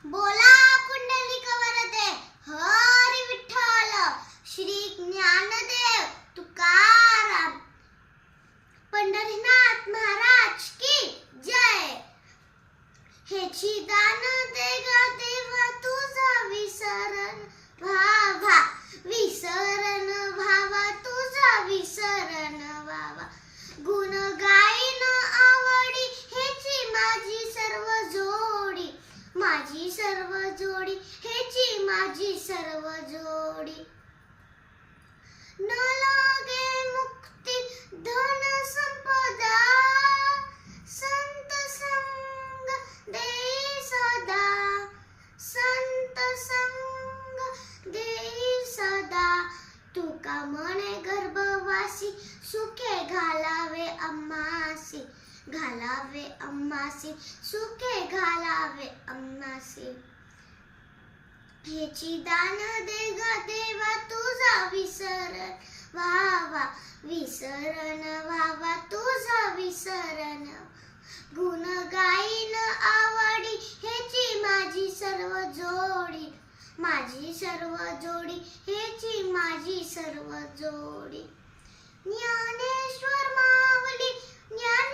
बोला पुंडलिक वरदे हरी विठ्ठल श्री ज्ञानदेव तुकाराम पंढरीनाथ महाराज की जय। हेची दान दे ग देवा तुझा विसरण भावा, विसरण भावा तुझा विसरण भावा। गुण गाईन आवडी हेची माझी सर्व जोडी, माझी सर्व जोडी हेची माझी सर्व जोडी। न लागे मुक्ती धन संपदा, संत संग देई सदा, संत संग देई सदा। तुका म्हणे गर्भवासी सुखे घालावे अम्मासी, घालावे अम्मासी सुखे घालावे अम्मासी। हेची दान दे ग देवा तुझा विसरण व्हावा, विसरण व्हावा तुझा विसरण। गुण गाईन आवडी हेची माझी सर्व जोडी, माझी सर्व जोडी हेची माझी सर्व जोडी। ज्ञानेश्वर माऊली ज्ञान